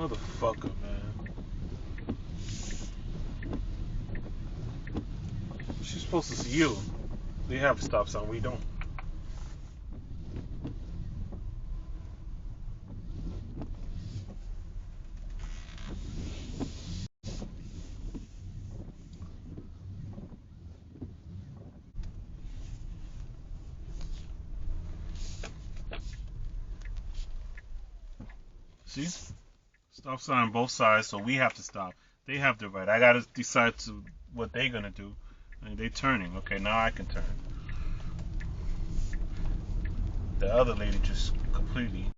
Motherfucker, man. She's supposed to see you. They have a stop sign, we don't. See? Stop sign on both sides, so we have to stop. They have the right. I gotta decide what they're gonna do. And they're turning. Okay, now I can turn. The other lady just completely